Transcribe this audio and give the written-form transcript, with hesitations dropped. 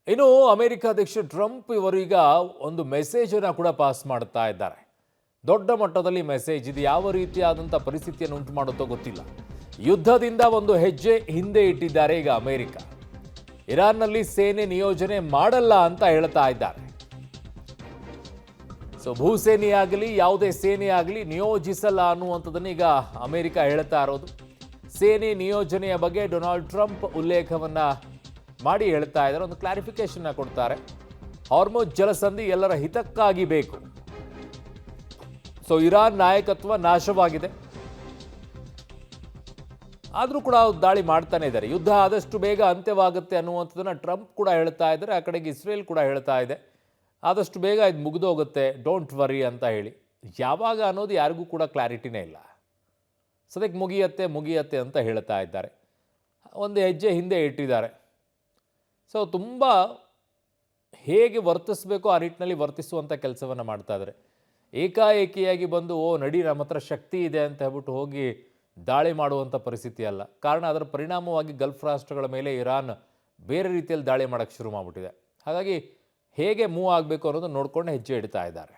ಇನ್ನು ಅಮೆರಿಕ ಅಧ್ಯಕ್ಷ ಟ್ರಂಪ್ ಇವರೀಗ ಒಂದು ಮೆಸೇಜನ್ನು ಕೂಡ ಪಾಸ್ ಮಾಡ್ತಾ ಇದ್ದಾರೆ. ದೊಡ್ಡ ಮಟ್ಟದಲ್ಲಿ ಮೆಸೇಜ್. ಇದು ಯಾವ ರೀತಿಯಾದಂಥ ಪರಿಸ್ಥಿತಿಯನ್ನು ಉಂಟು ಮಾಡುತ್ತೋ ಗೊತ್ತಿಲ್ಲ. ಯುದ್ಧದಿಂದ ಒಂದು ಹೆಜ್ಜೆ ಹಿಂದೆ ಇಟ್ಟಿದ್ದಾರೆ ಈಗ ಅಮೆರಿಕ. ಇರಾನ್ನಲ್ಲಿ ಸೇನೆ ನಿಯೋಜನೆ ಮಾಡಲ್ಲ ಅಂತ ಹೇಳ್ತಾ ಇದ್ದಾರೆ. ಭೂಸೇನೆ ಆಗಲಿ ಯಾವುದೇ ಸೇನೆ ಆಗಲಿ ನಿಯೋಜಿಸಲ್ಲ ಅನ್ನುವಂಥದ್ದನ್ನು ಈಗ ಅಮೆರಿಕ ಹೇಳ್ತಾ ಇರೋದು. ಸೇನೆ ನಿಯೋಜನೆಯ ಬಗ್ಗೆ ಡೊನಾಲ್ಡ್ ಟ್ರಂಪ್ ಉಲ್ಲೇಖವನ್ನ ಮಾಡಿ ಹೇಳ್ತಾ ಇದ್ದಾರೆ. ಒಂದು ಕ್ಲಾರಿಫಿಕೇಶನ್ ಕೊಡ್ತಾರೆ. ಹಾರ್ಮುಜ್ ಜಲಸಂಧಿ ಎಲ್ಲರ ಹಿತಕ್ಕಾಗಿ ಬೇಕು. ಇರಾನ್ ನಾಯಕತ್ವ ನಾಶವಾಗಿದೆ, ಆದರೂ ಕೂಡ ದಾಳಿ ಮಾಡ್ತಾನೆ ಇದ್ದಾರೆ. ಯುದ್ಧ ಆದಷ್ಟು ಬೇಗ ಅಂತ್ಯವಾಗುತ್ತೆ ಅನ್ನುವಂಥದ್ದನ್ನ ಟ್ರಂಪ್ ಕೂಡ ಹೇಳ್ತಾ ಇದ್ದಾರೆ. ಆ ಕಡೆಗೆ ಇಸ್ರೇಲ್ ಕೂಡ ಹೇಳ್ತಾ ಇದೆ ಆದಷ್ಟು ಬೇಗ ಇದು ಮುಗಿದೋಗುತ್ತೆ, ಡೋಂಟ್ ವರಿ ಅಂತ ಹೇಳಿ. ಯಾವಾಗ ಅನ್ನೋದು ಯಾರಿಗೂ ಕೂಡ ಕ್ಲಾರಿಟಿನೇ ಇಲ್ಲ. ಸದ್ಯಕ್ಕೆ ಮುಗಿಯತ್ತೆ ಅಂತ ಹೇಳ್ತಾ ಇದ್ದಾರೆ. ಒಂದು ಹೆಜ್ಜೆ ಹಿಂದೆ ಇಟ್ಟಿದ್ದಾರೆ. ತುಂಬ ಹೇಗೆ ವರ್ತಿಸಬೇಕೋ ಆ ನಿಟ್ಟಿನಲ್ಲಿ ವರ್ತಿಸುವಂಥ ಕೆಲಸವನ್ನು ಮಾಡ್ತಾ ಇದ್ದಾರೆ. ಏಕಾಏಕಿಯಾಗಿ ಬಂದು ನಡಿ ನಮ್ಮ ಹತ್ರ ಶಕ್ತಿ ಇದೆ ಅಂತ ಹೇಳ್ಬಿಟ್ಟು ಹೋಗಿ ದಾಳಿ ಮಾಡುವಂಥ ಪರಿಸ್ಥಿತಿ ಅಲ್ಲ. ಕಾರಣ ಅದರ ಪರಿಣಾಮವಾಗಿ ಗಲ್ಫ್ ರಾಷ್ಟ್ರಗಳ ಮೇಲೆ ಇರಾನ್ ಬೇರೆ ರೀತಿಯಲ್ಲಿ ದಾಳಿ ಮಾಡೋಕ್ಕೆ ಶುರು ಮಾಡಿಬಿಟ್ಟಿದೆ. ಹಾಗಾಗಿ ಹೇಗೆ ಮೂವ್ ಆಗಬೇಕು ಅನ್ನೋದನ್ನು ನೋಡ್ಕೊಂಡು ಹೆಜ್ಜೆ ಇಡ್ತಾ ಇದ್ದಾರೆ.